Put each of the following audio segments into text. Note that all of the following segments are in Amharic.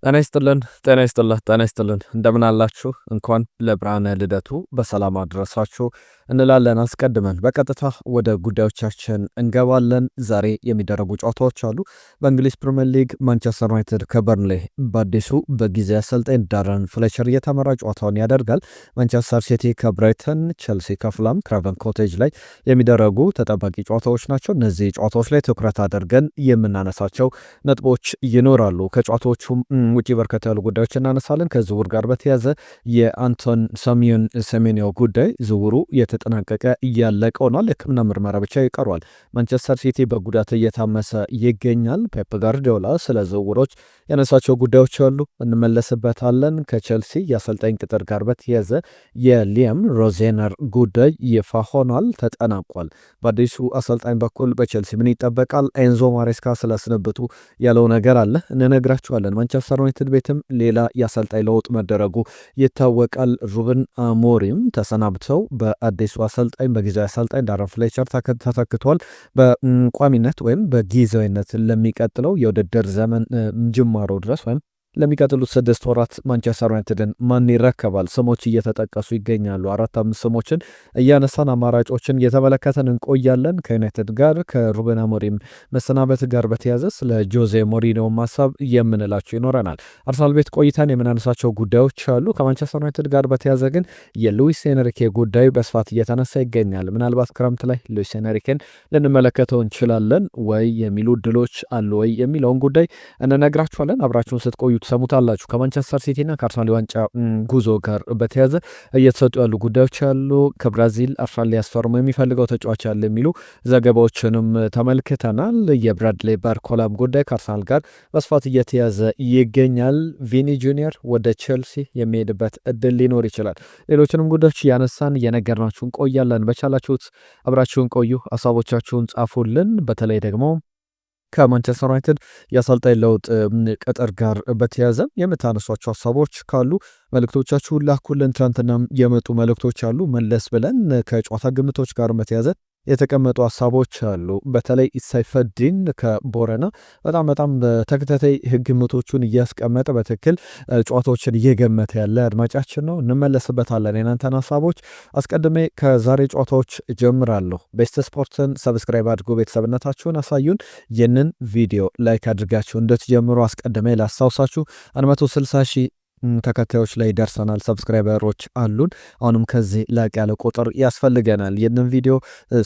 ጤና ይስጥልን እንደምን አላችሁ? እንኳን ለብርሃነ ልደቱ በሰላም አድረሳችሁ እንላለን። አስቀድመን በቀጥታ ወደ ጉዳዮቻችን እንገባለን። ዛሬ የሚደረጉ ጨዋታዎች አሉ። በእንግሊዝ ፕሪምየር ሊግ ማንቸስተር ዩናይትድ ከበርንሌ በአዲሱ በጊዜ አሰልጣኝ ዳረን ፍሌቸር እየተመራ ጨዋታውን ያደርጋል። ማንቸስተር ሲቲ ከብራይተን፣ ቼልሲ ከፉላም ክራቨን ኮቴጅ ላይ የሚደረጉ ተጠባቂ ጨዋታዎች ናቸው። እነዚህ ጨዋታዎች ላይ ትኩረት አድርገን የምናነሳቸው ነጥቦች ይኖራሉ። ከጨዋታዎቹም ውጪ በርከት ያሉ ጉዳዮች እናነሳለን። ከዝውውር ጋር በተያዘ የአንቶን ሰሜንዮ ጉዳይ ዝውውሩ የተጠናቀቀ እያለቀ ሆኗል። የሕክምና ምርመራ ብቻ ይቀሯል። ማንቸስተር ሲቲ በጉዳት እየታመሰ ይገኛል። ፔፕ ጋርዲዮላ ስለ ዝውውሮች ያነሳቸው ጉዳዮች አሉ፣ እንመለስበታለን። ከቼልሲ የአሰልጣኝ ቅጥር ጋር በተያዘ የሊያም ሮዜነር ጉዳይ ይፋ ሆኗል፣ ተጠናቋል። በአዲሱ አሰልጣኝ በኩል በቼልሲ ምን ይጠበቃል? ኤንዞ ማሬስካ ስለስንብቱ ያለው ነገር አለ፣ እንነግራችኋለን። ማንቸስተር ዩናይትድ ቤትም ሌላ የአሰልጣኝ ለውጥ መደረጉ ይታወቃል። ሩበን አሞሪም ተሰናብተው በአዲሱ አሰልጣኝ በጊዜያዊ አሰልጣኝ ዳረን ፍሌቸር ተተክቷል። በቋሚነት ወይም በጊዜያዊነት ለሚቀጥለው የውድድር ዘመን ጅማሮ ድረስ ወይም ለሚቀጥሉት 6 ወራት ማንቸስተር ዩናይትድን ማን ይረከባል? ስሞች እየተጠቀሱ ይገኛሉ። 4-5 ስሞችን እያነሳን አማራጮችን እየተመለከተን እንቆያለን። ከዩናይትድ ጋር ከሩበን አሞሪም መሰናበት ጋር በተያዘ ስለ ጆዜ ሞሪኒዮ ማሳብ የምንላቸው ይኖረናል። አርሰናል ቤት ቆይታን የምናነሳቸው ጉዳዮች አሉ። ከማንቸስተር ዩናይትድ ጋር በተያዘ ግን የሉዊስ ኤንሪኬ ጉዳይ በስፋት እየተነሳ ይገኛል። ምናልባት ክረምት ላይ ሉዊስ ኤንሪኬን ልንመለከተው እንችላለን ወይ የሚሉ ድሎች አሉ ወይ የሚለውን ጉዳይ እንነግራችኋለን። አብራችሁን ስትቆዩ ትሰሙታላችሁ። ከማንቸስተር ሲቲና ከአርሰናል ዋንጫ ጉዞ ጋር በተያዘ እየተሰጡ ያሉ ጉዳዮች አሉ። ከብራዚል አርሰናል ሊያስፈርሙ የሚፈልገው ተጫዋች አለ የሚሉ ዘገባዎችንም ተመልክተናል። የብራድሌ ባርኮላም ጉዳይ ከአርሰናል ጋር በስፋት እየተያዘ ይገኛል። ቪኒ ጁኒየር ወደ ቼልሲ የሚሄድበት እድል ሊኖር ይችላል። ሌሎችንም ጉዳዮች ያነሳን እየነገርናችሁ እንቆያለን። በቻላችሁት አብራችሁን ቆዩ፣ ሀሳቦቻችሁን ጻፉልን። በተለይ ደግሞ ከማንቸስተር ዩናይትድ የአሰልጣኝ ለውጥ ቅጥር ጋር በተያዘ የምታነሷቸው ሀሳቦች ካሉ መልእክቶቻችሁን ላኩልን። ትናንትና የመጡ መልእክቶች አሉ፣ መለስ ብለን ከጨዋታ ግምቶች ጋር በተያዘ የተቀመጡ ሀሳቦች አሉ። በተለይ ሰይፈዲን ከቦረና በጣም ተከታታይ ግምቶቹን እያስቀመጠ በትክክል ጨዋታዎችን እየገመተ ያለ አድማጫችን ነው። እንመለስበታለን። የናንተን ሀሳቦች አስቀድሜ ከዛሬ ጨዋታዎች ጀምራለሁ። ቤስት ስፖርትን ሰብስክራይብ አድርጎ ቤተሰብነታችሁን አሳዩን። ይህንን ቪዲዮ ላይክ አድርጋችሁ እንድትጀምሩ አስቀድሜ ላስታውሳችሁ። 160 ሺህ ተከታዮች ላይ ደርሰናል። ሰብስክራይበሮች አሉን። አሁንም ከዚህ ላቅ ያለ ቁጥር ያስፈልገናል። ይህንን ቪዲዮ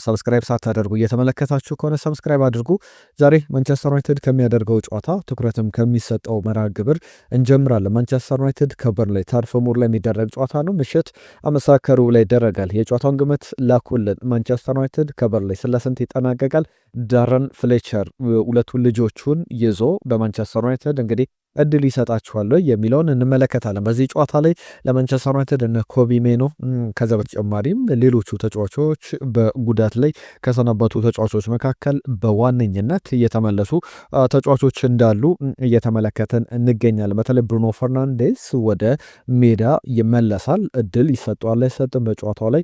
ሰብስክራይብ ሳታደርጉ እየተመለከታችሁ ከሆነ ሰብስክራይብ አድርጉ። ዛሬ ማንቸስተር ዩናይትድ ከሚያደርገው ጨዋታ ትኩረትም ከሚሰጠው መርሃ ግብር እንጀምራለን። ማንቸስተር ዩናይትድ ከበርንሌይ ታርፍ ሙር ላይ የሚደረግ ጨዋታ ነው። ምሽት አመሳከሩ ላይ ይደረጋል። የጨዋታውን ግምት ላኩልን። ማንቸስተር ዩናይትድ ከበርንሌይ ስለ ስንት ይጠናቀቃል? ዳረን ፍሌቸር ሁለቱን ልጆቹን ይዞ በማንቸስተር ዩናይትድ እንግዲህ እድል ይሰጣችኋል የሚለውን እንመለከታለን። በዚህ ጨዋታ ላይ ለማንቸስተር ዩናይትድ እነ ኮቢ ሜኖ ከዛ በተጨማሪም ሌሎቹ ተጫዋቾች በጉዳት ላይ ከሰነበቱ ተጫዋቾች መካከል በዋነኝነት እየተመለሱ ተጫዋቾች እንዳሉ እየተመለከትን እንገኛለን። በተለይ ብሩኖ ፈርናንዴስ ወደ ሜዳ ይመለሳል። እድል ይሰጠዋል አይሰጥም? በጨዋታው ላይ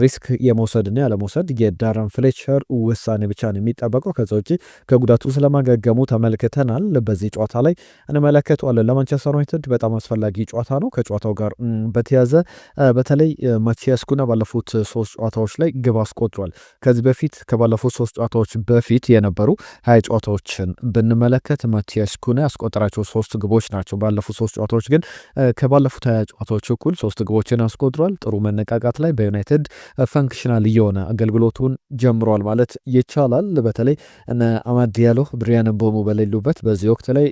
ሪስክ የመውሰድና ያለመውሰድ የዳረን ፍሌቸር ውሳኔ ብቻ ነው የሚጠበቀው። ከዛ ውጭ ከጉዳቱ ስለማገገሙ ተመልክተናል። በዚህ ጨዋታ ላይ እንመለከተዋለን። ለማንቸስተር ዩናይትድ በጣም አስፈላጊ ጨዋታ ነው። ከጨዋታው ጋር በተያዘ በተለይ ማቲያስ ኩና ባለፉት 3 ጨዋታዎች ላይ ግብ አስቆጥሯል። ከዚህ በፊት ከባለፉት 3 ጨዋታዎች በፊት የነበሩ 20 ጨዋታዎችን ብንመለከት ማቲያስ ኩና ያስቆጠራቸው 3 ግቦች ናቸው። ባለፉት 3 ጨዋታዎች ግን ከባለፉት 20 ጨዋታዎች እኩል 3 ግቦችን አስቆጥሯል። ጥሩ መነቃቃት ላይ በዩናይትድ ፈንክሽናል እየሆነ አገልግሎቱን ጀምሯል ማለት ይቻላል። በተለይ አማድ ዲያሎ፣ ብሪያን ምቦሞ በሌሉበት በዚህ ወቅት ላይ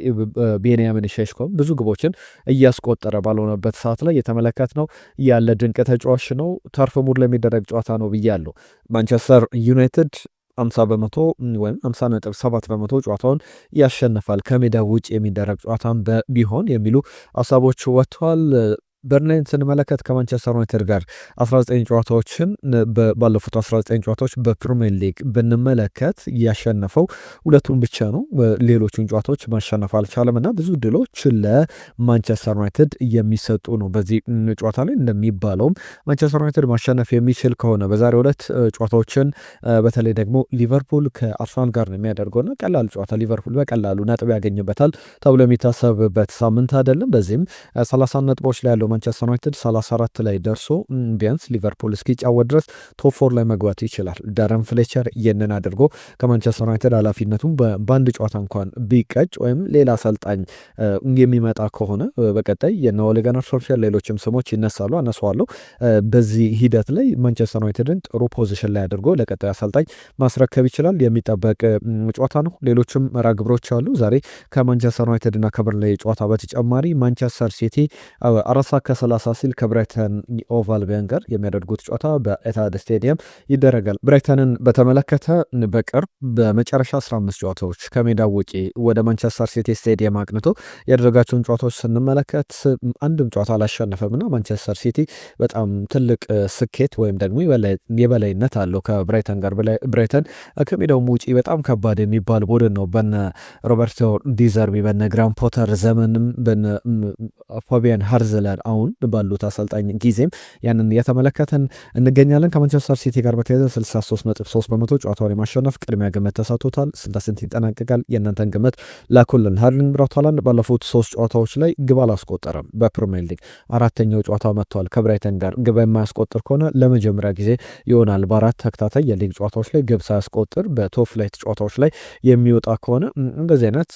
ቤንያሚን ሼሽኮም ብዙ ግቦችን እያስቆጠረ ባልሆነበት ሰዓት ላይ የተመለከትነው ያለ ድንቅ ተጫዋች ነው። ታርፍ ሙር ለሚደረግ ጨዋታ ነው ብያለሁ። ማንቸስተር ዩናይትድ 50 በመቶ ወይም 50.7 በመቶ ጨዋታውን ያሸንፋል ከሜዳ ውጭ የሚደረግ ጨዋታን ቢሆን የሚሉ ሀሳቦች ወጥተዋል። በርንሌይን ስንመለከት ከማንቸስተር ዩናይትድ ጋር 19 ጨዋታዎችን ባለፉት 19 ጨዋታዎች በፕሪሚየር ሊግ ብንመለከት ያሸነፈው ሁለቱን ብቻ ነው። ሌሎቹን ጨዋታዎች ማሸነፍ አልቻለም እና ብዙ ድሎች ለማንቸስተር ዩናይትድ የሚሰጡ ነው። በዚህ ጨዋታ ላይ እንደሚባለውም ማንቸስተር ዩናይትድ ማሸነፍ የሚችል ከሆነ በዛሬው ዕለት ጨዋታዎችን በተለይ ደግሞ ሊቨርፑል ከአርሰናል ጋር ነው የሚያደርገውና ቀላል ጨዋታ ሊቨርፑል በቀላሉ ነጥብ ያገኝበታል ተብሎ የሚታሰብበት ሳምንት አይደለም። በዚህም 30 ነጥቦች ላይ ያለው ማንቸስተር ዩናይትድ 34 ላይ ደርሶ ቢያንስ ሊቨርፑል እስኪጫወት ድረስ ቶፕ 4 ላይ መግባት ይችላል። ዳረን ፍሌቸር ይህንን አድርጎ ከማንቸስተር ዩናይትድ ኃላፊነቱን በአንድ ጨዋታ እንኳን ቢቀጭ ወይም ሌላ አሰልጣኝ የሚመጣ ከሆነ በቀጣይ የነ ኦሌ ጉናር ሶልሻየር ሌሎችም ስሞች ይነሳሉ፣ አነሳዋለሁ። በዚህ ሂደት ላይ ማንቸስተር ዩናይትድን ጥሩ ፖዚሽን ላይ አድርጎ ለቀጣዩ አሰልጣኝ ማስረከብ ይችላል። የሚጠበቅ ጨዋታ ነው። ሌሎችም መርሃ ግብሮች አሉ። ዛሬ ከማንቸስተር ዩናይትድ እና ከበርንሌይ ጨዋታ በተጨማሪ ማንቸስተር ሲቲ 4:30 ሲል ከብራይተን ኦቭ አልቢዮን ጋር የሚያደርጉት ጨዋታ በኤታሃድ ስቴዲየም ይደረጋል። ብራይተንን በተመለከተ በቅርብ በመጨረሻ 15 ጨዋታዎች ከሜዳው ውጪ ወደ ማንቸስተር ሲቲ ስቴዲየም አቅንቶ ያደረጋቸውን ጨዋታዎች ስንመለከት አንድም ጨዋታ አላሸነፈም እና ማንቸስተር ሲቲ በጣም ትልቅ ስኬት ወይም ደግሞ የበላይነት አለው ከብራይተን ጋር። ብራይተን ከሜዳው ውጪ በጣም ከባድ የሚባል ቡድን ነው። በነ ሮበርቶ ዲዘርቢ በነ ግራም ፖተር ዘመንም በነ ፋቢያን ሃርዝለር አሁን ባሉት አሰልጣኝ ጊዜም ያንን እየተመለከተን እንገኛለን። ከማንቸስተር ሲቲ ጋር በተያያዘ 63.3% ጨዋታውን የማሸነፍ ቅድሚያ ግምት ተሰጥቶታል። ስንት ይጠናቀቃል? የእናንተን ግምት ላኩልን። ሃርሊንግ ብራውት ሃላንድ ባለፉት 3 ጨዋታዎች ላይ ግብ አላስቆጠረም። በፕሪሚየር ሊግ 4ኛው ጨዋታ መጥቷል። ከብራይተን ጋር ግብ የማያስቆጥር ከሆነ ለመጀመሪያ ጊዜ ይሆናል በ4 ተከታታይ የሊግ ጨዋታዎች ላይ ግብ ሳያስቆጥር በቶፕ ፍላይት ጨዋታዎች ላይ የሚወጣ ከሆነ እንደዚህ አይነት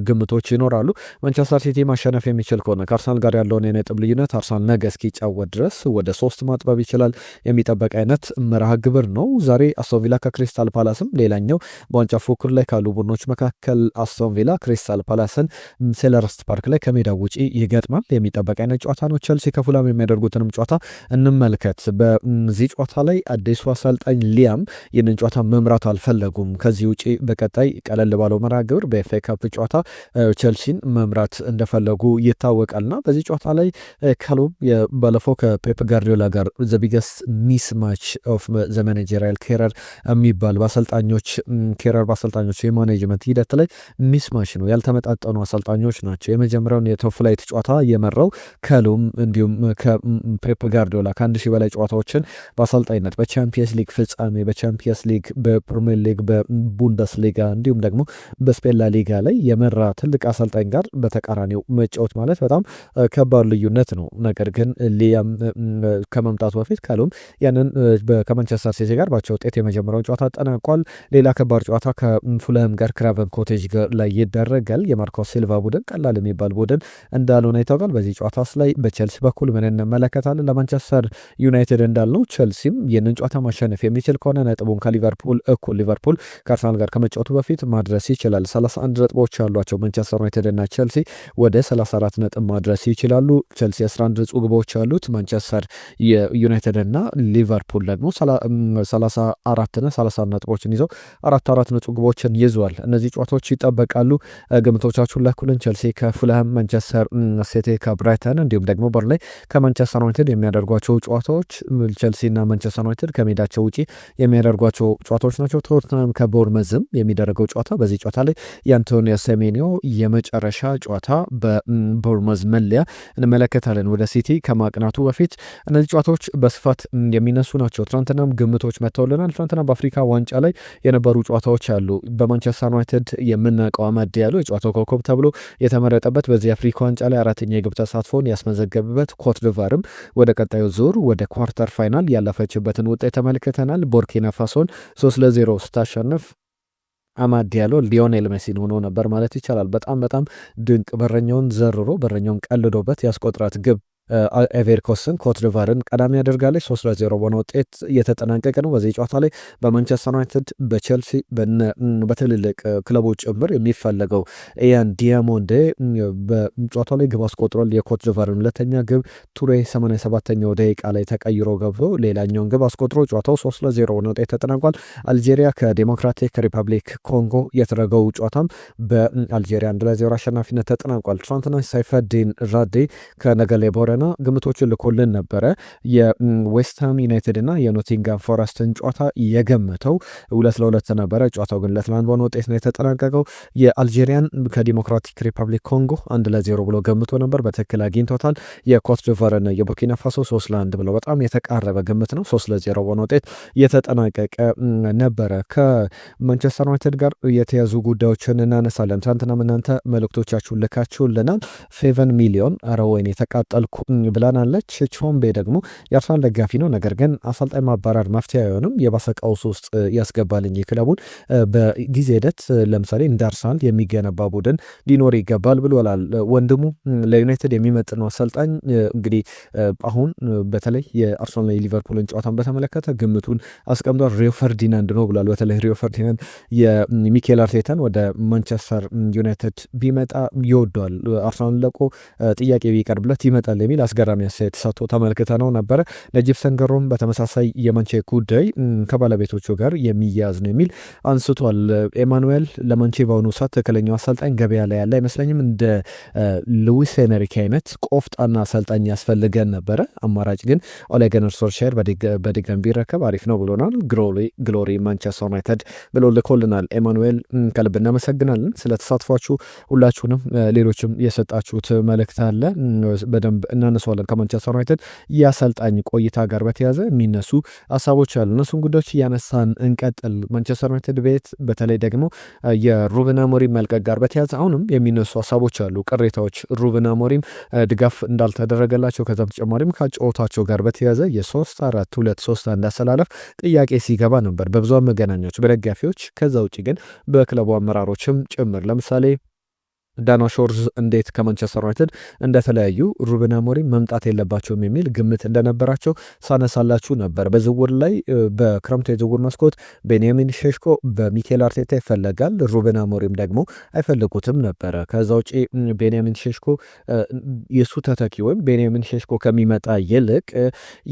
ግምቶች ይኖራሉ። ማንቸስተር ሲቲ ማሸነፍ የሚችል ከሆነ ከአርሰናል ጋር ያለውን የነጥብ ልዩነት አርሰናል ነገ እስኪጫወት ድረስ ወደ 3 ማጥበብ ይችላል። የሚጠበቅ አይነት መርሃ ግብር ነው። ዛሬ አስቶን ቪላ ከክሪስታል ፓላስም ሌላኛው በዋንጫ ፉክክር ላይ ካሉ ቡድኖች መካከል አስቶን ቪላ ክሪስታል ፓላስን ሴልኸርስት ፓርክ ላይ ከሜዳው ውጪ ይገጥማል። የሚጠበቅ አይነት ጨዋታ ነው። ቸልሲ ከፉላም የሚያደርጉትንም ጨዋታ እንመልከት። በዚህ ጨዋታ ላይ አዲሱ አሰልጣኝ ሊያም ይህንን ጨዋታ መምራት አልፈለጉም። ከዚህ ውጪ በቀጣይ ቀለል ባለው መርሃ ግብር በኤፍኤ ካፕ ጨዋታ ቸልሲን መምራት እንደፈለጉ ይታወቃልና በዚህ ጨዋታ ላይ ካሉም ባለፈው ከፔፕ ጋርዲዮላ ጋር ዘ ቢገስት ሚስ ማች ኦፍ ዘ ማኔጀሪያል ኬረር የሚባል በአሰልጣኞች የማኔጅመንት ሂደት ላይ ሚስ ማች ነው። ያልተመጣጠኑ አሰልጣኞች ናቸው። የመጀመሪያውን የቶፕ ፍላይት ጨዋታ የመራው ካሉም እንዲሁም ከፔፕ ጋርዲዮላ ከ1000 በላይ ጨዋታዎችን በአሰልጣኝነት በቻምፒየንስ ሊግ ፍጻሜ፣ በቻምፒየንስ ሊግ፣ በፕሪሚየር ሊግ፣ በቡንደስ ሊጋ እንዲሁም ደግሞ በስፔን ላ ሊጋ ላይ የመራ ትልቅ አሰልጣኝ ጋር በተቃራኒው መጫወት ማለት በጣም ከባድ ልዩነት ነው። ነገር ግን ሊያም ከመምጣቱ በፊት ካሉም ያንን ከማንቸስተር ሲቲ ጋር ባቸው ውጤት የመጀመሪያውን ጨዋታ አጠናቋል። ሌላ ከባድ ጨዋታ ከፉልሃም ጋር ክራቨን ኮቴጅ ላይ ይደረጋል። የማርኮ ሲልቫ ቡድን ቀላል የሚባል ቡድን እንዳልሆነ ይታወቃል። በዚህ ጨዋታስ ላይ በቸልሲ በኩል ምን እንመለከታለን? ለማንቸስተር ዩናይትድ እንዳልነው ቸልሲም ይህንን ጨዋታ ማሸነፍ የሚችል ከሆነ ነጥቡን ከሊቨርፑል እኩል ሊቨርፑል ከአርሰናል ጋር ከመጫወቱ በፊት ማድረስ ይችላል። 31 ነጥቦች ያሏቸው ማንቸስተር ዩናይትድ እና ቸልሲ ወደ 34 ነጥብ ማድረስ ይችላሉ። ቸልሲ 11 ንጹህ ግቦች ያሉት፣ ማንቸስተር ዩናይትድ እና ሊቨርፑል ደግሞ 34 እና 30 ነጥቦችን ይዘው 4 ንጹህ ግቦችን ይዟል። እነዚህ ጨዋታዎች ይጠበቃሉ። ግምቶቻችሁን ላኩልን። ቸልሲ ከፉልሃም፣ ማንቸስተር ሲቲ ከብራይተን እንዲሁም ደግሞ በርንሌይ ከማንቸስተር ዩናይትድ የሚያደርጓቸው ጨዋታዎች ቸልሲ እና ማንቸስተር ዩናይትድ ከሜዳቸው ውጪ የሚያደርጓቸው ጨዋታዎች ናቸው። ቶተንሃም ከቦርመዝም የሚደረገው ጨዋታ በዚህ ጨዋታ ላይ የአንቶኒዮ ሴሜንዮ የመጨረሻ ጨዋታ በቦርመዝ መለያ እንመለከታለን። ወደ ሲቲ ከማቅናቱ በፊት እነዚህ ጨዋታዎች በስፋት የሚነሱ ናቸው። ትናንትናም ግምቶች መጥተውልናል። ትናንትና በአፍሪካ ዋንጫ ላይ የነበሩ ጨዋታዎች አሉ። በማንቸስተር ዩናይትድ የምናውቀው አማድ ያለው የጨዋታው ኮከብ ተብሎ የተመረጠበት በዚህ አፍሪካ ዋንጫ ላይ 4ኛ የግብ ተሳትፎን ያስመዘገብበት ኮት ዲቯርም ወደ ቀጣዩ ዙር ወደ ኳርተር ፋይናል ያለፈችበትን ውጤት ተመልክተናል። ቦርኪና ፋሶን 3-0 ስታሸንፍ አማድ ዲያሎ ሊዮኔል ሜሲን ሆኖ ነበር ማለት ይቻላል። በጣም ድንቅ በረኛውን ዘርሮ በረኛውን ቀልዶበት ያስቆጥራት ግብ ኤቨርኮስን ኮት ዲቯርን ቀዳሚ ያደርጋለች። 3-0 በሆነ ውጤት እየተጠናቀቀ ነው። በዚህ ጨዋታ ላይ በማንቸስተር ዩናይትድ፣ በቼልሲ፣ በትልልቅ ክለቦች ጭምር የሚፈለገው ኢያን ዲያሞንዴ በጨዋታው ላይ ግብ አስቆጥሯል። የኮት ዲቯርን ሁለተኛ ግብ ቱሬ 87ኛው ደቂቃ ላይ ተቀይሮ ገብቶ ሌላኛውን ግብ አስቆጥሮ ጨዋታው 3-0 በሆነ ውጤት ተጠናቋል። አልጄሪያ ከዴሞክራቲክ ሪፐብሊክ ኮንጎ የተደረገው ጨዋታም በአልጄሪያ 1-0 አሸናፊነት ተጠናቋል። ትናንትና ሳይፈዲን ራዴ ከነገሌ ቦረና ነበረና ግምቶችን ልኮልን ነበረ። የዌስትሃም ዩናይትድ እና የኖቲንጋም ፎረስትን ጨዋታ የገመተው 2-2 ነበረ። ጨዋታው ግን ለትላንት በሆነ ውጤት ነው የተጠናቀቀው። የአልጄሪያን ከዲሞክራቲክ ሪፐብሊክ ኮንጎ 1-0 ብሎ ገምቶ ነበር፣ በትክክል አግኝቶታል። የኮት ዲቯርና የቡርኪና ፋሶ 3-1 ብለው በጣም የተቃረበ ግምት ነው። 3-0 በሆነ ውጤት የተጠናቀቀ ነበረ። ከማንቸስተር ዩናይትድ ጋር የተያዙ ጉዳዮችን እናነሳለን። ትናንትናም እናንተ መልእክቶቻችሁን ልካችሁልናል። 7 ሚሊዮን ኧረ ወይኔ የተቃጠልኩ ብላናለች። ቾምቤ ደግሞ የአርሰናል ደጋፊ ነው፣ ነገር ግን አሰልጣኝ ማባረር መፍትሄ አይሆንም፣ የባሰ ቀውስ ውስጥ ያስገባልኝ ክለቡን በጊዜ ሂደት ለምሳሌ እንደ አርሰናል የሚገነባ ቡድን ሊኖር ይገባል ብሏል። ወንድሙ ለዩናይትድ የሚመጥነው አሰልጣኝ እንግዲህ አሁን በተለይ የአርሰናል የሊቨርፑልን ጨዋታን በተመለከተ ግምቱን አስቀምጧል። ሪዮ ፈርዲናንድ ነው ብሏል። በተለይ ሪዮ ፈርዲናንድ የሚኬል አርቴታን ወደ ማንቸስተር ዩናይትድ ቢመጣ ይወደዋል፣ አርሰናል ለቆ ጥያቄ ቢቀርብለት ይመጣል የሚል አስገራሚ አስተያየት ሰጥቶ ተመልክተ ነው ነበረ። ለጂፕሰን ገሮም በተመሳሳይ የማንቼ ጉዳይ ከባለቤቶቹ ጋር የሚያያዝ ነው የሚል አንስቷል። ኤማኑኤል ለማንቼ በአሁኑ ሰዓት ትክክለኛው አሰልጣኝ ገበያ ላይ ያለ አይመስለኝም። እንደ ሉዊስ ኤንሪኬ አይነት ቆፍጣና አሰልጣኝ ያስፈልገን ነበረ። አማራጭ ግን ኦሌ ጉናር ሶልሻየር በድጋሚ ቢረከብ አሪፍ ነው ብሎናል። ግሎሪ ማንቸስተር ዩናይትድ ብሎ ልኮልናል። ኤማኑኤል ከልብ እናመሰግናለን ስለ ተሳትፏችሁ ሁላችሁንም። ሌሎችም የሰጣችሁት መልእክት አለ በደንብ እናነሷለን። ከማንቸስተር ዩናይትድ የአሰልጣኝ ቆይታ ጋር በተያዘ የሚነሱ ሀሳቦች አሉ። እነሱን ጉዳዮች እያነሳን እንቀጥል። ማንቸስተር ዩናይትድ ቤት በተለይ ደግሞ የሩበን አሞሪም መልቀቅ ጋር በተያዘ አሁንም የሚነሱ ሀሳቦች አሉ፣ ቅሬታዎች። ሩበን አሞሪም ድጋፍ እንዳልተደረገላቸው ከዛ በተጨማሪም ከጨዋታቸው ጋር በተያዘ የ3-4-2-3 እንዳሰላለፍ ጥያቄ ሲገባ ነበር በብዙ መገናኛዎች በደጋፊዎች። ከዛ ውጭ ግን በክለቡ አመራሮችም ጭምር ለምሳሌ ዳና ሾርዝ እንዴት ከማንቸስተር ዩናይትድ እንደተለያዩ ሩበን አሞሪም መምጣት የለባቸውም የሚል ግምት እንደነበራቸው ሳነሳላችሁ ነበር። በዝውውር ላይ በክረምቱ የዝውውር መስኮት ቤንያሚን ሼሽኮ በሚኬል አርቴታ ይፈለጋል፣ ሩበን አሞሪም ደግሞ አይፈልጉትም ነበረ። ከዛ ውጪ ቤንያሚን ሼሽኮ የሱ ተተኪ ወይም ቤንያሚን ሼሽኮ ከሚመጣ ይልቅ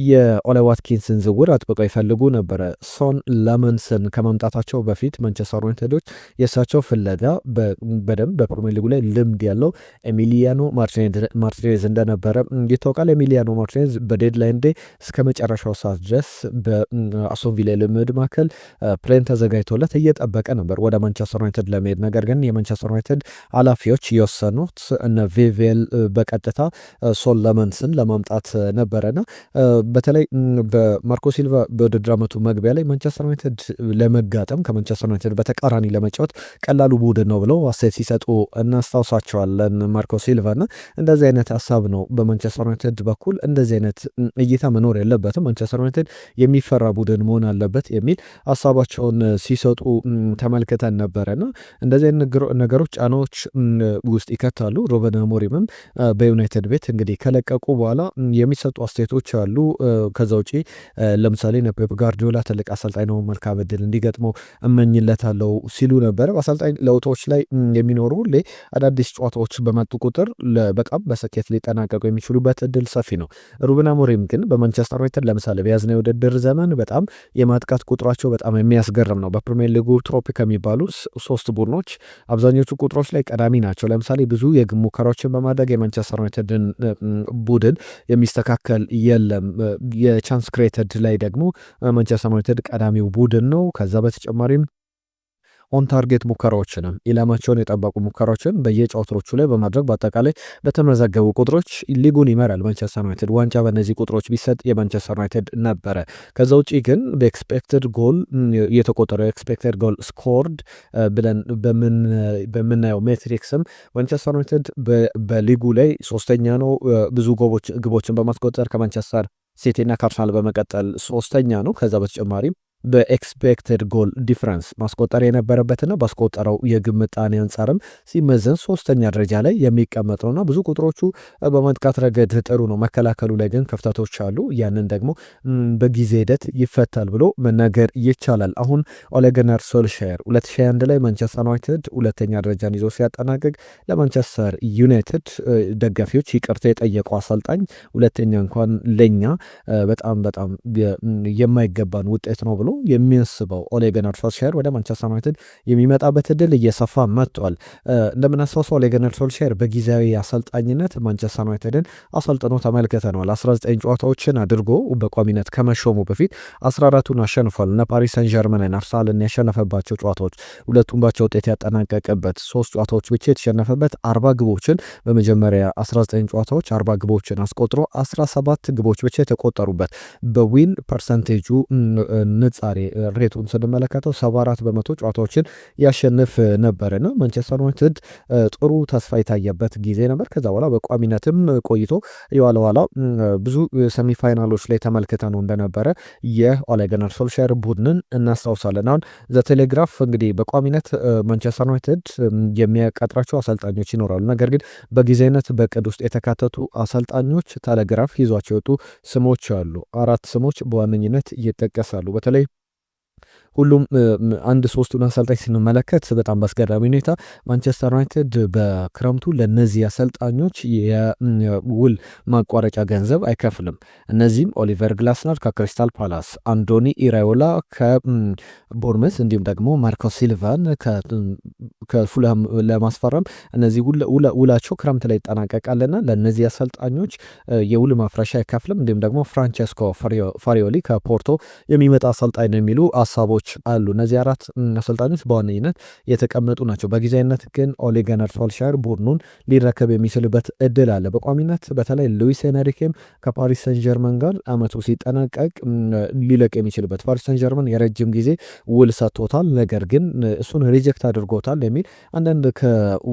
የኦሌ ዋትኪንስን ዝውውር አጥብቀው ይፈልጉ ነበረ። ሶን ለመንስን ከመምጣታቸው በፊት ማንቸስተር ዩናይትዶች የእሳቸው ፍለጋ በደንብ በፕሪሚየር ሊጉ ላይ ልምድ ያለው ኤሚሊያኖ ማርቲኔዝ እንደነበረ ይታወቃል። ኤሚሊያኖ ማርቲኔዝ በዴድላይን ዴይ እስከ መጨረሻው ሰዓት ድረስ በአስቶን ቪላ ልምድ ማዕከል ፕሌን ተዘጋጅቶለት እየጠበቀ ነበር ወደ ማንቸስተር ዩናይትድ ለመሄድ። ነገር ግን የማንቸስተር ዩናይትድ ኃላፊዎች የወሰኑት እነ ቪቬል በቀጥታ ሶል ለመንስን ለማምጣት ነበረና በተለይ በማርኮ ሲልቫ በውድድር ዓመቱ መግቢያ ላይ ማንቸስተር ዩናይትድ ለመጋጠም ከማንቸስተር ዩናይትድ በተቃራኒ ለመጫወት ቀላሉ ቡድን ነው ብለው አስተያየት ሲሰጡ እናስታውሳቸዋለን ማርኮ ሲልቫ። እና እንደዚህ አይነት ሀሳብ ነው በማንቸስተር ዩናይትድ በኩል እንደዚህ አይነት እይታ መኖር የለበትም፣ ማንቸስተር ዩናይትድ የሚፈራ ቡድን መሆን አለበት የሚል ሀሳባቸውን ሲሰጡ ተመልክተን ነበረና እንደዚህ አይነት ነገሮች ጫናዎች ውስጥ ይከታሉ። ሩበን አሞሪምም በዩናይትድ ቤት እንግዲህ ከለቀቁ በኋላ የሚሰጡ አስተያየቶች አሉ። ከዛ ውጪ ለምሳሌ ፔፕ ጋርዲዮላ ትልቅ አሰልጣኝ ነው፣ መልካም እድል እንዲገጥመው እመኝለታለሁ ሲሉ ነበረ። በአሰልጣኝ ለውጦች ላይ የሚኖሩ ሁሌ አዳዲስ ጨዋታዎች በመጡ ቁጥር በጣም በስኬት ሊጠናቀቁ የሚችሉበት እድል ሰፊ ነው። ሩበን አሞሪም ግን በማንቸስተር ዩናይትድ ለምሳሌ በያዝነው የውድድር ዘመን በጣም የማጥቃት ቁጥራቸው በጣም የሚያስገርም ነው። በፕሪሚየር ሊጉ ትሮፒ ከሚባሉ 3 ቡድኖች አብዛኞቹ ቁጥሮች ላይ ቀዳሚ ናቸው። ለምሳሌ ብዙ የግብ ሙከራዎችን በማድረግ የማንቸስተር ዩናይትድን ቡድን የሚስተካከል የለም። የቻንስ ክሬተድ ላይ ደግሞ ማንቸስተር ዩናይትድ ቀዳሚው ቡድን ነው። ከዛ በተጨማሪም ኦን ታርጌት ሙከራዎችንም ኢላማቸውን የጠበቁ ሙከራዎችን በየጨዋታዎቹ ላይ በማድረግ በአጠቃላይ በተመዘገቡ ቁጥሮች ሊጉን ይመራል ማንቸስተር ዩናይትድ። ዋንጫ በእነዚህ ቁጥሮች ቢሰጥ የማንቸስተር ዩናይትድ ነበረ። ከዛ ውጪ ግን በኤክስፔክትድ ጎል የተቆጠረው ኤክስፔክትድ ጎል ስኮርድ ብለን በምናየው ሜትሪክስም ማንቸስተር ዩናይትድ በሊጉ ላይ 3ኛ ነው። ብዙ ግቦችን በማስቆጠር ከማንቸስተር ሲቲና ከአርሰናል በመቀጠል 3ኛ ነው። ከዛ በተጨማሪም በኤክስፔክትድ ጎል ዲፍረንስ ማስቆጠር የነበረበትና ባስቆጠረው የግብ ምጣኔ አንጻርም ሲመዘን 3ኛ ደረጃ ላይ የሚቀመጥ ነውና ብዙ ቁጥሮቹ በማጥቃት ረገድ ጥሩ ነው። መከላከሉ ላይ ግን ክፍተቶች አሉ። ያንን ደግሞ በጊዜ ሂደት ይፈታል ብሎ መናገር ይቻላል። አሁን ኦሌ ጉናር ሶልሻየር 2021 ላይ ማንቸስተር ዩናይትድ 2ኛ ደረጃን ይዞ ሲያጠናቅቅ ለማንቸስተር ዩናይትድ ደጋፊዎች ይቅርታ የጠየቀው አሰልጣኝ 2ኛ እንኳን ለኛ በጣም የማይገባን ውጤት ነው ብሎ የሚያስበው ኦሌ ጉናር ሶልሻየር ወደ ማንቸስተር ዩናይትድ የሚመጣበት እድል እየሰፋ መጥቷል። እንደምናስታውሰው ኦሌ ጉናር ሶልሻየር በጊዜያዊ አሰልጣኝነት ማንቸስተር ዩናይትድን አሰልጥኖ ተመልክተነዋል። 19 ጨዋታዎችን አድርጎ በቋሚነት ከመሾሙ በፊት 14ቱን አሸንፏል። እነ ፓሪስ ሰን ዠርመንን አርሰናልን ያሸነፈባቸው ጨዋታዎች ሁለቱም ባቻ ውጤት ያጠናቀቀበት፣ 3 ጨዋታዎች ብቻ የተሸነፈበት፣ 40 ግቦችን በመጀመሪያ 19 ጨዋታዎች 40 ግቦችን አስቆጥሮ 17 ግቦች ብቻ የተቆጠሩበት በዊን ፐርሰንቴጁ ንጻሬ ሬቱን ስንመለከተው 74 በመቶ ጨዋታዎችን ያሸንፍ ነበርና ማንቸስተር ዩናይትድ ጥሩ ተስፋ የታየበት ጊዜ ነበር። ከዛ በኋላ በቋሚነትም ቆይቶ የኋላ ኋላ ብዙ ሴሚፋይናሎች ላይ ተመልክተ ነው እንደነበረ የኦሌ ጉናር ሶልሻየር ቡድንን እናስታውሳለን። አሁን ዘቴሌግራፍ እንግዲህ በቋሚነት ማንቸስተር ዩናይትድ የሚያቀጥራቸው አሰልጣኞች ይኖራሉ። ነገር ግን በጊዜነት በቅድ ውስጥ የተካተቱ አሰልጣኞች ቴሌግራፍ ይዟቸው የወጡ ስሞች አሉ። 4 ስሞች በዋነኝነት ይጠቀሳሉ። በተለይ ሁሉም አንድ ሶስቱን አሰልጣኝ ስንመለከት በጣም በአስገራሚ ሁኔታ ማንቸስተር ዩናይትድ በክረምቱ ለነዚህ አሰልጣኞች የውል ማቋረጫ ገንዘብ አይከፍልም። እነዚህም ኦሊቨር ግላስነር ከክሪስታል ፓላስ፣ አንዶኒ ኢራዮላ ከቦርመስ እንዲሁም ደግሞ ማርኮ ሲልቫን ከፉልሃም ለማስፈረም እነዚህ ውላቸው ክረምት ላይ ይጠናቀቃልና ለእነዚህ አሰልጣኞች የውል ማፍረሻ አይከፍልም። እንዲሁም ደግሞ ፍራንቸስኮ ፋሪዮሊ ከፖርቶ የሚመጣ አሰልጣኝ ነው የሚሉ ሀሳቦች አሉ። እነዚህ 4 አሰልጣኞች በዋነኝነት የተቀመጡ ናቸው። በጊዜያዊነት ግን ኦሌ ጉናር ሶልሻየር ቡድኑን ሊረከብ የሚችልበት እድል አለ። በቋሚነት በተለይ ሉዊስ ኤንሪኬም ከፓሪስ ሰን ጀርመን ጋር አመቱ ሲጠናቀቅ ሊለቅ የሚችልበት ፓሪስ ሰን ጀርመን የረጅም ጊዜ ውል ሰጥቶታል፣ ነገር ግን እሱን ሪጀክት አድርጎታል የሚል አንዳንድ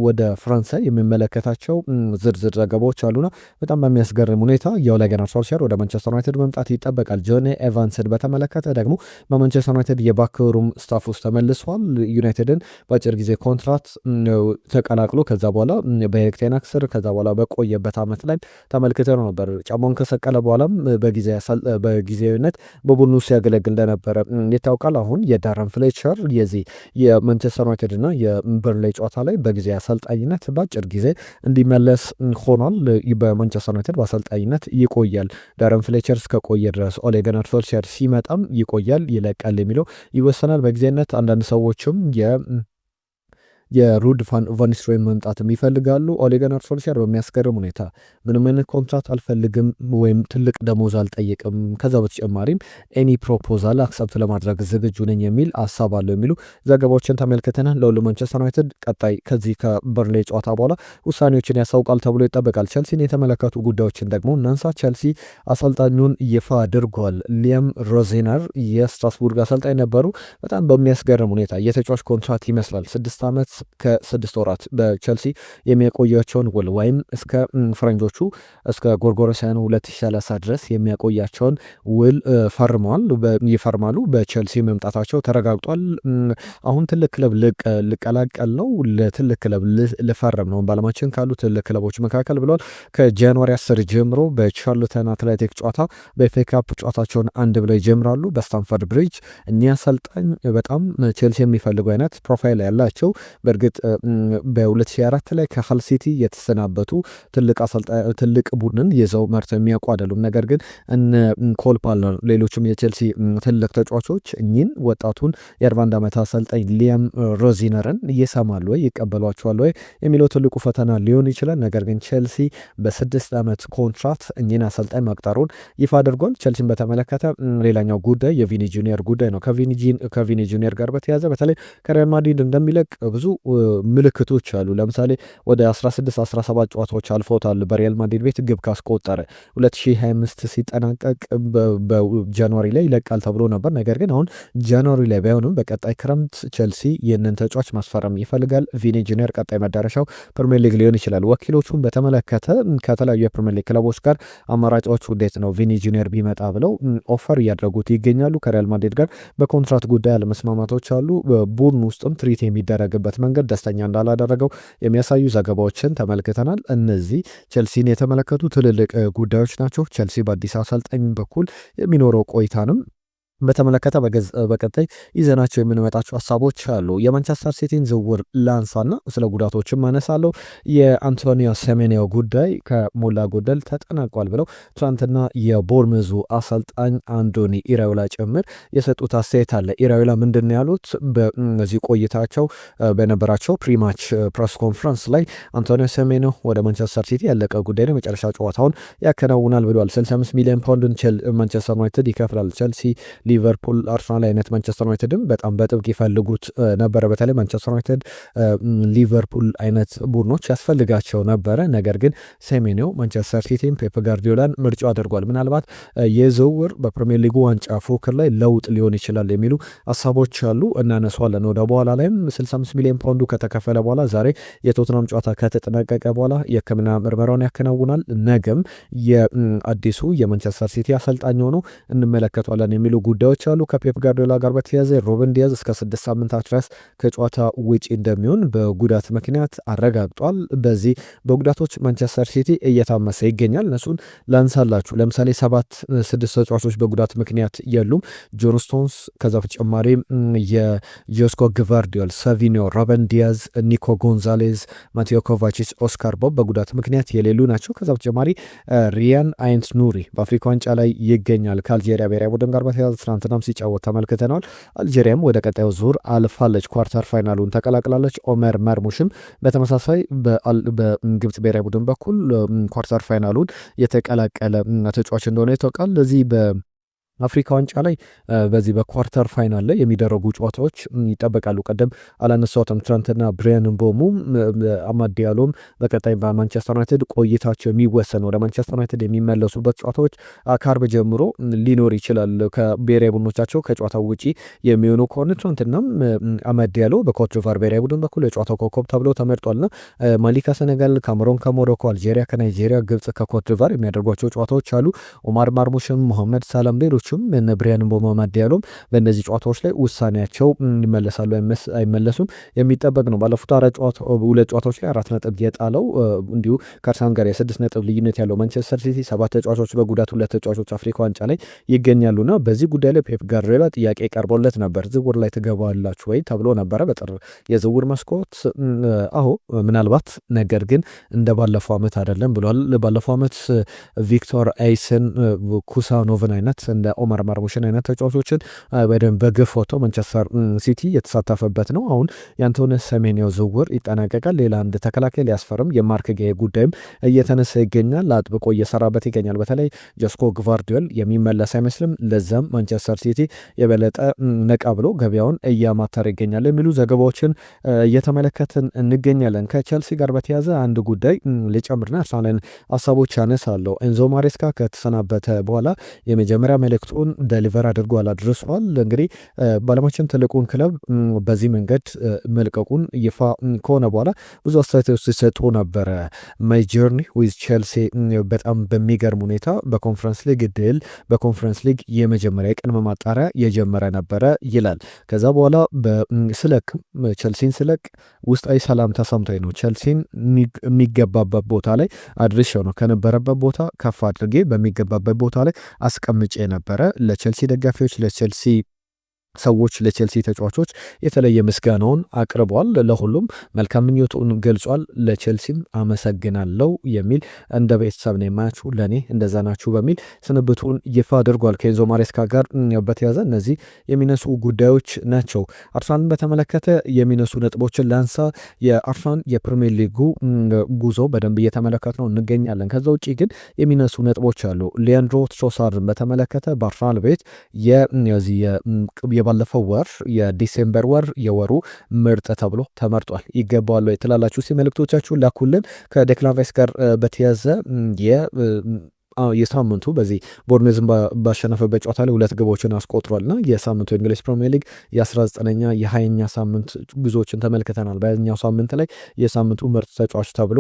ወደ ፈረንሳይ የሚመለከታቸው ዝርዝር ዘገባዎች አሉና በጣም በሚያስገርም ሁኔታ የኦሌ ጉናር ሶልሻየር ወደ ማንቸስተር ዩናይትድ መምጣት ይጠበቃል። ጆኒ ኤቫንስን በተመለከተ ደግሞ በማንቸስተር ዩናይትድ የባክሩም ስታፍ ውስጥ ተመልሷል። ዩናይትድን በአጭር ጊዜ ኮንትራት ተቀላቅሎ ከዛ በኋላ በኤሪክ ቴን ሃግ ስር ከዛ በኋላ በቆየበት አመት ላይ ተመልክተ ነው ነበር። ጫማውን ከሰቀለ በኋላም በጊዜያዊነት በቡድኑ ሲያገለግል እንደነበረ ይታወቃል። አሁን የዳረን ፍሌቸር የዚህ የማንቸስተር ዩናይትድ እና የበርንሌይ ጨዋታ ላይ በጊዜ አሰልጣኝነት በአጭር ጊዜ እንዲመለስ ሆኗል። በማንቸስተር ዩናይትድ በአሰልጣኝነት ይቆያል። ዳረን ፍሌቸር እስከቆየ ድረስ ኦሌ ጉናር ሶልሻየር ሲመጣም ይቆያል ይለቃል የሚለው ይወሰናል። በጊዜነት አንዳንድ ሰዎችም የሩድ ቫን ኒስተልሮይ መምጣትም ይፈልጋሉ። ኦሌ ጉናር ሶልሻየር በሚያስገርም ሁኔታ ምንም አይነት ኮንትራት አልፈልግም ወይም ትልቅ ደሞዝ አልጠይቅም፣ ከዛ በተጨማሪም ኤኒ ፕሮፖዛል አክሰፕት ለማድረግ ዝግጁ ነኝ የሚል ሀሳብ አለው የሚሉ ዘገባዎችን ተመልክተናል። ለሁሉ ማንቸስተር ዩናይትድ ቀጣይ ከዚህ ከበርንሌይ ጨዋታ በኋላ ውሳኔዎችን ያሳውቃል ተብሎ ይጠበቃል። ቸልሲን የተመለከቱ ጉዳዮችን ደግሞ እናንሳ። ቸልሲ አሰልጣኙን ይፋ አድርጓል። ሊያም ሮዜነር የስትራስቡርግ አሰልጣኝ ነበሩ። በጣም በሚያስገርም ሁኔታ የተጫዋች ኮንትራት ይመስላል 6 ዓመት ከ6 ወራት በቸልሲ የሚያቆያቸውን ውል ወይም እስከ ፈረንጆቹ እስከ ጎርጎሮሳውያኑ 2030 ድረስ የሚያቆያቸውን ውል ይፈርማሉ። በቸልሲ መምጣታቸው ተረጋግጧል። አሁን ትልቅ ክለብ ልቀላቀል ነው፣ ለትልቅ ክለብ ልፈርም ነው በዓለማችን ካሉ ትልቅ ክለቦች መካከል ብለዋል። ከጃንዋሪ 10 ጀምሮ በቻርልተን አትሌቲክ ጨዋታ በኤፍኤ ካፕ ጨዋታቸውን አንድ ብለው ይጀምራሉ በስታንፈርድ ብሪጅ። እኒህ አሰልጣኝ በጣም ቸልሲ የሚፈልጉ አይነት ፕሮፋይል ያላቸው በእርግጥ በ2004 ላይ ከሃል ሲቲ የተሰናበቱ ትልቅ ቡድንን ይዘው መርተው የሚያውቁ አይደሉም። ነገር ግን እነ ኮል ፓልመር ሌሎችም የቼልሲ ትልቅ ተጫዋቾች እኚህን ወጣቱን የ41 ዓመት አሰልጣኝ ሊያም ሮዚነርን ይሰማሉ ወይ ይቀበሏቸዋል ወይ የሚለው ትልቁ ፈተና ሊሆን ይችላል። ነገር ግን ቼልሲ በ6 ዓመት ኮንትራት እኚህን አሰልጣኝ መቅጠሩን ይፋ አድርጓል። ቼልሲን በተመለከተ ሌላኛው ጉዳይ የቪኒ ጁኒየር ጉዳይ ነው። ከቪኒ ጁኒየር ጋር በተያዘ በተለይ ከሪያል ማድሪድ እንደሚለቅ ብዙ ምልክቶች አሉ። ለምሳሌ ወደ 16-17 ጨዋታዎች አልፎታል በሪያል ማድሪድ ቤት ግብ ካስቆጠረ 2025 ሲጠናቀቅ በጃንዋሪ ላይ ይለቃል ተብሎ ነበር። ነገር ግን አሁን ጃንዋሪ ላይ ባይሆንም በቀጣይ ክረምት ቼልሲ ይህንን ተጫዋች ማስፈረም ይፈልጋል። ቪኒ ጁኒየር ቀጣይ መዳረሻው ፕሪሚየር ሊግ ሊሆን ይችላል። ወኪሎቹን በተመለከተ ከተለያዩ የፕሪሚየር ሊግ ክለቦች ጋር አማራጮቹ እንዴት ነው ቪኒ ጁኒየር ቢመጣ ብለው ኦፈር እያደረጉት ይገኛሉ። ከሪያል ማድሪድ ጋር በኮንትራት ጉዳይ አለመስማማቶች አሉ። ቡድን ውስጥም ትሪት የሚደረግበት መንገድ ደስተኛ እንዳላደረገው የሚያሳዩ ዘገባዎችን ተመልክተናል። እነዚህ ቼልሲን የተመለከቱ ትልልቅ ጉዳዮች ናቸው። ቼልሲ በአዲስ አሰልጣኝ በኩል የሚኖረው ቆይታንም በተመለከተ በቀጣይ ይዘናቸው የምንመጣቸው ሀሳቦች አሉ። የማንቸስተር ሲቲን ዝውውር ላንሳና ስለ ጉዳቶችም አነሳለሁ። የአንቶኒዮ ሴሜንዮ ጉዳይ ከሞላ ጎደል ተጠናቋል ብለው ትናንትና የቦርምዙ አሰልጣኝ አንዶኒ ኢራዮላ ጭምር የሰጡት አስተያየት አለ። ኢራዮላ ምንድን ነው ያሉት? በዚህ ቆይታቸው በነበራቸው ፕሪማች ፕሬስ ኮንፈረንስ ላይ አንቶኒዮ ሴሜንዮ ወደ ማንቸስተር ሲቲ ያለቀ ጉዳይ ነው፣ መጨረሻ ጨዋታውን ያከናውናል ብለዋል። 65 ሚሊዮን ፓውንድን ማንቸስተር ዩናይትድ ይከፍላል። ቸልሲ፣ ሊቨርፑል፣ አርሰናል አይነት ማንቸስተር ዩናይትድም በጣም በጥብቅ ይፈልጉት ነበረ። በተለይ ማንቸስተር ዩናይትድ፣ ሊቨርፑል አይነት ቡድኖች ያስፈልጋቸው ነበረ። ነገር ግን ሴሜንዮ ማንቸስተር ሲቲም ፔፕ ጋርዲዮላን ምርጫ አድርጓል። ምናልባት የዝውውር በፕሪሚየር ሊጉ ዋንጫ ፉክክር ላይ ለውጥ ሊሆን ይችላል የሚሉ ሀሳቦች አሉ፣ እናነሷለን ወደ በኋላ ላይም። 65 ሚሊዮን ፓውንዱ ከተከፈለ በኋላ ዛሬ የቶትናም ጨዋታ ከተጠናቀቀ በኋላ የሕክምና ምርመራውን ያከናውናል። ነገም የአዲሱ የማንቸስተር ሲቲ አሰልጣኝ ሆኖ እንመለከቷለን የሚሉ ጉዳዮች አሉ። ከፔፕ ጋርዲዮላ ጋር በተያያዘ ሩበን ዲያዝ እስከ 6 ሳምንታት ድረስ ከጨዋታ ውጪ እንደሚሆን በጉዳት ምክንያት አረጋግጧል። በዚህ በጉዳቶች ማንቸስተር ሲቲ እየታመሰ ይገኛል። እነሱን ላንሳላችሁ። ለምሳሌ 7-6 ተጫዋቾች በጉዳት ምክንያት የሉም። ጆን ስቶንስ፣ ከዛ በተጨማሪ የጆስኮ ግቫርዲዮል፣ ሳቪኒዮ፣ ሩበን ዲያዝ፣ ኒኮ ጎንዛሌዝ፣ ማቴዮ ኮቫቺች፣ ኦስካር ቦብ በጉዳት ምክንያት የሌሉ ናቸው። ከዛ በተጨማሪ ሪያን አይንት ኑሪ በአፍሪካ ዋንጫ ላይ ይገኛል ከአልጄሪያ ብሔራዊ ቡድን ጋር በተያያዘ ትናንትናም ሲጫወት ተመልክተናል። አልጄሪያም ወደ ቀጣዩ ዙር አልፋለች፣ ኳርተር ፋይናሉን ተቀላቅላለች። ኦመር መርሙሽም በተመሳሳይ በግብጽ ብሔራዊ ቡድን በኩል ኳርተር ፋይናሉን የተቀላቀለ ተጫዋች እንደሆነ ይታወቃል። ለዚህ አፍሪካ ዋንጫ ላይ በዚህ በኳርተር ፋይናል ላይ የሚደረጉ ጨዋታዎች ይጠበቃሉ። ቀደም አላነሳሁትም፣ ትናንትና ብሪያን ምቦሞ፣ አማድ ዲያሎም በቀጣይ በማንቸስተር ዩናይትድ ቆይታቸው የሚወሰን ወደ ማንቸስተር ዩናይትድ የሚመለሱበት ጨዋታዎች ከአርብ ጀምሮ ሊኖር ይችላል። ከብሔራዊ ቡድኖቻቸው ከጨዋታው ውጪ የሚሆኑ ከሆነ ትናንትናም አማድ ዲያሎ በኮትዲቯር ብሔራዊ ቡድን በኩል የጨዋታው ኮከብ ተብሎ ተመርጧልና ማሊ ከሴኔጋል፣ ካሜሮን ከሞሮኮ፣ አልጄሪያ ከናይጄሪያ፣ ግብጽ ከኮትዲ�ር የሚያደርጓቸው ጨዋታዎች አሉ። ኦማር ማርሙሽም፣ መሐመድ ሳላም ሌሎች እነ ብሪያን ምቦሞ ዲያሎም በእነዚህ ጨዋታዎች ላይ ውሳኔያቸው ይመለሳሉ አይመለሱም የሚጠበቅ ነው። ባለፉት ሁለት ጨዋታዎች ላይ 4 ነጥብ የጣለው እንዲሁ ከአርሰናል ጋር የ6 ነጥብ ልዩነት ያለው ማንቸስተር ሲቲ 7 ተጫዋቾች በጉዳት 2 ተጫዋቾች አፍሪካ ዋንጫ ላይ ይገኛሉና በዚህ ጉዳይ ላይ ፔፕ ጋርዲዮላ ጥያቄ ቀርቦለት ነበር። ዝውውር ላይ ትገባላችሁ ወይ ተብሎ ነበረ በጥር የዝውውር መስኮት። አዎ ምናልባት፣ ነገር ግን እንደ ባለፈው ዓመት አይደለም ብሏል። ባለፈው ዓመት ቪክቶር አይሰን፣ ኩሳኖቭን አይነት እንደ ኦመር ማርሙሽን አይነት ተጫዋቾችን በደንብ በግፍ ወጥቶ ማንቸስተር ሲቲ የተሳተፈበት ነው። አሁን የአንቶኒ ሴሜንዮ ዝውውር ይጠናቀቃል። ሌላ አንድ ተከላካይ ሊያስፈርም የማርክ ጌይ ጉዳይም እየተነሳ ይገኛል። አጥብቆ እየሰራበት ይገኛል። በተለይ ጆስኮ ግቫርዲዮል የሚመለስ አይመስልም። ለዛም ማንቸስተር ሲቲ የበለጠ ነቃ ብሎ ገበያውን እያማተረ ይገኛል የሚሉ ዘገባዎችን እየተመለከትን እንገኛለን። ከቸልሲ ጋር በተያዘ አንድ ጉዳይ ልጨምርና አርሰናልን ሀሳቦች ያነሳለሁ። ኤንዞ ማሬስካ ከተሰናበተ በኋላ የመጀመሪያ መልእክቱን ደሊቨር አድርጓል፣ አድርሷል። እንግዲህ በዓለማችን ትልቁን ክለብ በዚህ መንገድ መልቀቁን ይፋ ከሆነ በኋላ ብዙ አስተያየቶች ሲሰጡ ነበረ። ማይ ጆርኒ ዊዝ ቼልሲ በጣም በሚገርም ሁኔታ በኮንፈረንስ ሊግ ድል፣ በኮንፈረንስ ሊግ የመጀመሪያ የቅድመ ማጣሪያ የጀመረ ነበረ ይላል። ከዛ በኋላ ቼልሲን ስለቅ ውስጣዊ ሰላም ተሰምቶኝ ነው። ቼልሲን የሚገባበት ቦታ ላይ አድርሼው ነው፣ ከነበረበት ቦታ ከፍ አድርጌ በሚገባበት ቦታ ላይ አስቀምጬ ነበረ። ለቼልሲ ደጋፊዎች፣ ለቼልሲ ሰዎች፣ ለቼልሲ ተጫዋቾች የተለየ ምስጋናውን አቅርቧል። ለሁሉም መልካም ምኞቱን ገልጿል። ለቼልሲም አመሰግናለሁ የሚል እንደ ቤተሰብ ነው የማያችሁ፣ ለእኔ እንደዛ ናችሁ በሚል ስንብቱን ይፋ አድርጓል። ከኤንዞ ማሬስካ ጋር በተያዘ እነዚህ የሚነሱ ጉዳዮች ናቸው። አርሰናልን በተመለከተ የሚነሱ ነጥቦችን ላንሳ። የአርሰናል የፕሪሚየር ሊጉ ጉዞ በደንብ እየተመለከት ነው እንገኛለን። ከዛ ውጭ ግን የሚነሱ ነጥቦች አሉ። ሊያንድሮ ትሮሳርድን በተመለከተ በአርሰናል ቤት የባለፈው ወር የዲሴምበር ወር የወሩ ምርጥ ተብሎ ተመርጧል። ይገባዋል ወይ ትላላችሁ? መልእክቶቻችሁን ላኩልን። ከዴክላን ራይስ ጋር በተያዘ የሳምንቱ በዚህ ቦርንመዝን ባሸነፈበት ጨዋታ ላይ 2 ግቦችን አስቆጥሯልና የሳምንቱ የእንግሊዝ ፕሪሚየር ሊግ የ19ኛ የ20ኛ ሳምንት ጉዞዎችን ተመልክተናል። በኛው ሳምንት ላይ የሳምንቱ ምርጥ ተጫዋች ተብሎ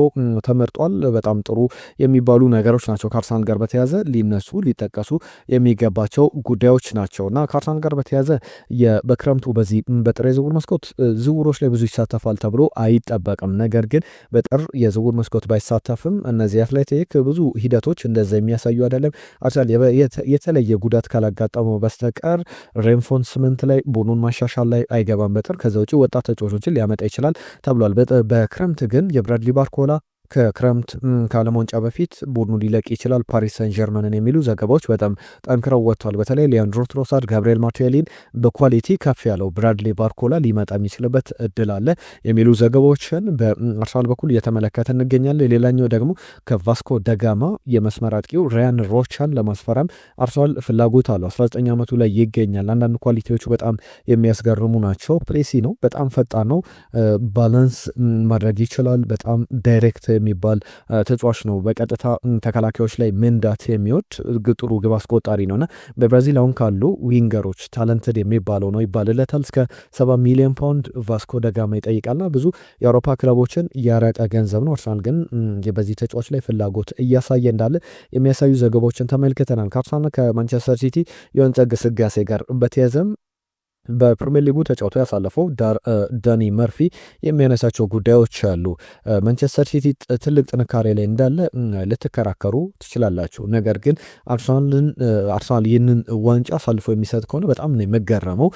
ተመርጧል። በጣም ጥሩ የሚባሉ ነገሮች ናቸው። ከአርሰናል ጋር በተያዘ ሊነሱ ሊጠቀሱ የሚገባቸው ጉዳዮች ናቸውና ከአርሰናል ጋር በተያዘ በክረምቱ በዚህ በጥር የዝውውር መስኮት ዝውውሮች ላይ ብዙ ይሳተፋል ተብሎ አይጠበቅም። ነገር ግን በጥር የዝውውር መስኮት ባይሳተፍም እነዚህ አትሌቲክ ብዙ ሂደቶች እንደዛ የሚያሳዩ አይደለም። አርሰናል የተለየ ጉዳት ካላጋጠመው በስተቀር ሬንፎርስመንት ላይ ቡድኑን ማሻሻል ላይ አይገባም በጥር ከዛ ውጪ ወጣት ተጫዋቾችን ሊያመጣ ይችላል ተብሏል። በክረምት ግን የብራድሊ ባርኮላ ከክረምት ከዓለም ዋንጫ በፊት ቡድኑ ሊለቅ ይችላል ፓሪስ ሰን ጀርመንን የሚሉ ዘገባዎች በጣም ጠንክረው ወጥተዋል። በተለይ ሊያንድሮ ትሮሳርድ፣ ጋብሪኤል ማርቲኔሊን በኳሊቲ ከፍ ያለው ብራድሊ ባርኮላ ሊመጣ የሚችልበት እድል አለ የሚሉ ዘገባዎችን በአርሰናል በኩል እየተመለከተ እንገኛለን። ሌላኛው ደግሞ ከቫስኮ ደጋማ የመስመር አጥቂው ራያን ሮቻን ለማስፈረም አርሰናል ፍላጎት አለው። 19 ዓመቱ ላይ ይገኛል። አንዳንድ ኳሊቲዎቹ በጣም የሚያስገርሙ ናቸው። ፕሬሲ ነው፣ በጣም ፈጣን ነው፣ ባላንስ ማድረግ ይችላል። በጣም ዳይሬክት የሚባል ተጫዋች ነው። በቀጥታ ተከላካዮች ላይ መንዳት የሚወድ ጥሩ ግብ አስቆጣሪ ነውና በብራዚል አሁን ካሉ ዊንገሮች ታለንትድ የሚባለው ነው ይባልለታል። እስከ 70 ሚሊዮን ፓውንድ ቫስኮ ደጋማ ይጠይቃልና ብዙ የአውሮፓ ክለቦችን ያረቀ ገንዘብ ነው። አርሰናል ግን በዚህ ተጫዋች ላይ ፍላጎት እያሳየ እንዳለ የሚያሳዩ ዘገባዎችን ተመልክተናል። ከአርሰናል ከማንቸስተር ሲቲ የዋንጫ ግስጋሴ ጋር በተያዘም በፕሪሚየር ሊጉ ተጫውቶ ያሳለፈው ዳኒ መርፊ የሚያነሳቸው ጉዳዮች አሉ። ማንቸስተር ሲቲ ትልቅ ጥንካሬ ላይ እንዳለ ልትከራከሩ ትችላላችሁ። ነገር ግን አርሰናል ይህንን ዋንጫ አሳልፎ የሚሰጥ ከሆነ በጣም ነው የመገረመው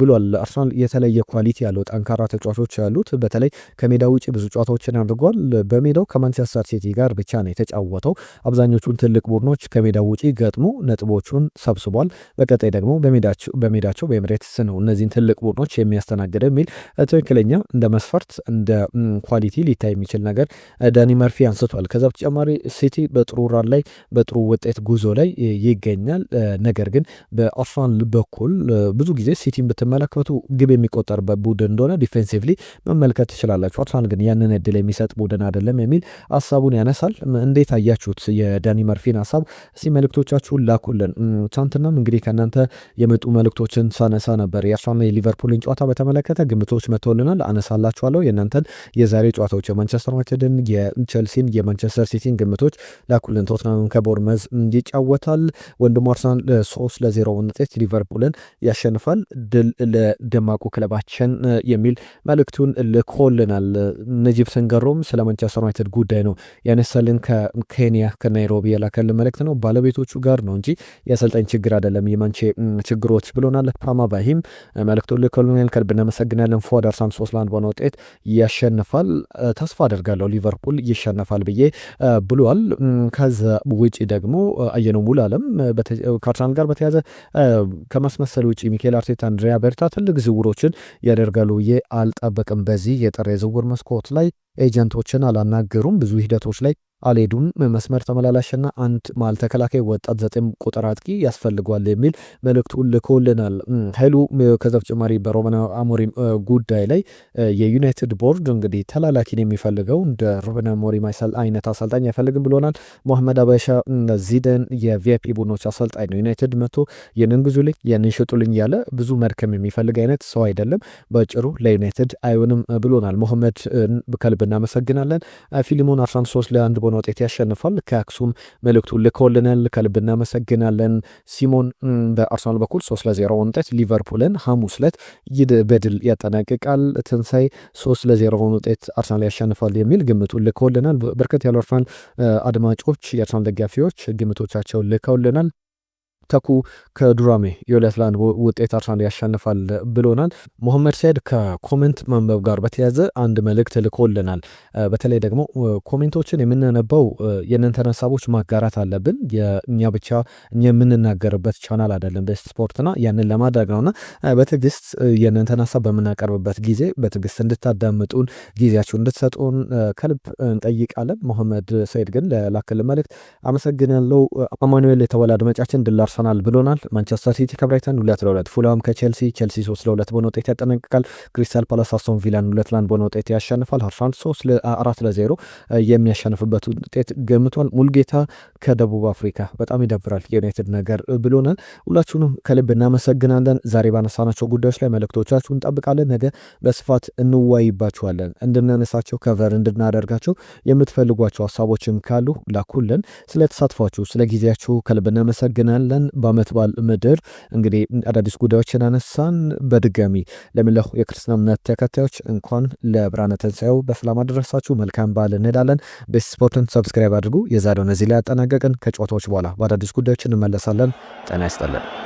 ብሏል። አርሰናል የተለየ ኳሊቲ ያለው ጠንካራ ተጫዋቾች ያሉት፣ በተለይ ከሜዳ ውጭ ብዙ ጨዋታዎችን አድርጓል። በሜዳው ከማንቸስተር ሲቲ ጋር ብቻ ነው የተጫወተው። አብዛኞቹን ትልቅ ቡድኖች ከሜዳ ውጭ ገጥሞ ነጥቦቹን ሰብስቧል። በቀጣይ ደግሞ በሜዳቸው በኤምሬትስ ነው እነዚህን ትልቅ ቡድኖች የሚያስተናግደ የሚል ትክክለኛ እንደ መስፈርት እንደ ኳሊቲ ሊታይ የሚችል ነገር ዳኒ መርፊ አንስቷል። ከዛ በተጨማሪ ሲቲ በጥሩ ራን ላይ በጥሩ ውጤት ጉዞ ላይ ይገኛል። ነገር ግን በአርሰናል በኩል ብዙ ጊዜ ሲቲን ብትመለከቱ ግብ የሚቆጠርበት ቡድን እንደሆነ ዲፌንሲቭሊ መመልከት ትችላላችሁ። አርሰናል ግን ያንን እድል የሚሰጥ ቡድን አይደለም የሚል ሀሳቡን ያነሳል። እንዴት አያችሁት የዳኒ መርፊን ሀሳብ? እስቲ መልእክቶቻችሁን ላኩልን። ትናንትናም እንግዲህ ከእናንተ የመጡ መልእክቶችን ሳነሳ ነበር። የአርሰናል የሊቨርፑልን ጨዋታ በተመለከተ ግምቶች መጥተውልናል፣ አነሳላችኋለሁ። የእናንተን የዛሬ ጨዋታዎች የማንቸስተር ዩናይትድን፣ የቼልሲን፣ የማንቸስተር ሲቲን ግምቶች ላኩልን። ቶትናም ከቦርመዝ ይጫወታል። ወንድሙ አርሰናል 3-0 ውጤት ሊቨርፑልን ያሸንፋል። ድል ለደማቁ ክለባችን የሚል መልእክቱን ልኮልናል። ነጂብ ሰንገሮም ስለ ማንቸስተር ዩናይትድ ጉዳይ ነው ያነሳልን። ከኬንያ ከናይሮቢ የላከልን መልእክት ነው። ባለቤቶቹ ጋር ነው እንጂ የአሰልጣኝ ችግር አይደለም የማንቼ ችግሮች ብሎናል። ፓማ ባሂም መልእክቱን ልኮልናል። ከልብ እናመሰግናለን። ፎርድ አርሰናል 3-1 በሆነ ውጤት ያሸንፋል። ተስፋ አደርጋለሁ ሊቨርፑል ይሸነፋል ብዬ ብሏል። ከዛ ውጪ ደግሞ አየነው ሙሉ አለም ከአርሰናል ጋር በተያዘ ከማስመሰል ውጪ ሚኬል አርቴታ፣ አንድሪያ ቤርታ ትልቅ ዝውውሮችን ያደርጋሉ ብዬ አልጠበቅም። በዚህ የጥር የዝውውር መስኮት ላይ ኤጀንቶችን አላናገሩም። ብዙ ሂደቶች ላይ አልሄዱም። መስመር ተመላላሽና አንድ መሃል ተከላካይ ወጣት 9 ቁጥር አጥቂ ያስፈልጓል የሚል መልእክቱን ልኮልናል። ኃይሉ ከዛ በተጨማሪ በሩበን አሞሪም ጉዳይ ላይ የዩናይትድ ቦርድ እንግዲህ ተላላኪን የሚፈልገው እንደ ሩበን አሞሪም አይነት አሰልጣኝ አይፈልግም ብሎናል። ሞሐመድ አበሻ ዚደን የቪአይፒ ቡድኖች አሰልጣኝ ነው። ዩናይትድ መቶ የንን ግዙልኝ የንን ሽጡልኝ ያለ ብዙ መድከም የሚፈልግ አይነት ሰው አይደለም። በጭሩ ለዩናይትድ አይሆንም ብሎናል። ሞሐመድ ከልብ እናመሰግናለን። ፊሊሞን አርሰናል 3-1 በሆነ ውጤት ያሸንፋል። ከአክሱም መልእክቱን ልኮልናል። ከልብ እናመሰግናለን። ሲሞን በአርሰናል በኩል 3-0 ውጤት ሊቨርፑልን ሐሙስ ዕለት በድል ያጠናቅቃል። ትንሳኤ 3-0 ውጤት አርሰናል ያሸንፋል የሚል ግምቱን ልኮልናል። በርከት ያሉ አርሰናል አድማጮች የአርሰናል ደጋፊዎች ግምቶቻቸውን ልከውልናል። ተኩ ከዱራሜ የ2-1 ውጤት አርሰናል ያሸንፋል ብሎናል። ሙሐመድ ሰይድ ከኮሜንት መንበብ ጋር በተያዘ አንድ መልእክት ልኮልናል። በተለይ ደግሞ ኮሜንቶችን የምንነበው የእናንተን ሀሳቦች ማጋራት አለብን። እኛ ብቻ የምንናገርበት ቻናል አይደለም በስፖርትና ያንን ለማድረግ ነውና በትዕግስት የእናንተን ሀሳብ በምናቀርብበት ጊዜ በትዕግስት እንድታዳምጡን ጊዜያችሁ እንድትሰጡን ከልብ እንጠይቃለን። ሙሐመድ ሰይድ ግን ለላክልን መልእክት አመሰግናለሁ። አማኑኤል የተባለ አድማጫችን ድል አርሰናል ብሎናል። ማንቸስተር ሲቲ ከብራይተን 2-2፣ ፉልሃም ከቼልሲ 3-2 በሆነ ውጤት ያጠናቅቃል። ክሪስታል ፓላስ አስቶን ቪላን 2-1 በሆነ ውጤት ያሸንፋል። አርሰናል 4-0 የሚያሸንፍበት ውጤት ገምቷል። ሙልጌታ ከደቡብ አፍሪካ በጣም ይደብራል የዩናይትድ ነገር ብሎናል። ሁላችሁንም ከልብ እናመሰግናለን። ዛሬ ባነሳናቸው ጉዳዮች ላይ መልእክቶቻችሁን እንጠብቃለን። ነገ በስፋት እንዋይባችኋለን። እንድናነሳቸው ከቨር እንድናደርጋቸው የምትፈልጓቸው ሀሳቦችም ካሉ ላኩልን። ስለተሳትፏችሁ ስለ ጊዜያችሁ ከልብ እናመሰግናለን። እንገኛለን። በዓመት በዓል ምድር እንግዲህ አዳዲስ ጉዳዮችን አነሳን። በድጋሚ ለሚለው የክርስትና እምነት ተከታዮች እንኳን ለብርሃነ ትንሣኤው በሰላም አደረሳችሁ። መልካም በዓል እንሄዳለን። ቤስ ስፖርትን ሰብስክራይብ አድርጉ። የዛሬውን እዚህ ላይ ያጠናቀቅን። ከጨዋታዎች በኋላ በአዳዲስ ጉዳዮች እንመለሳለን። ጤና ይስጥልን።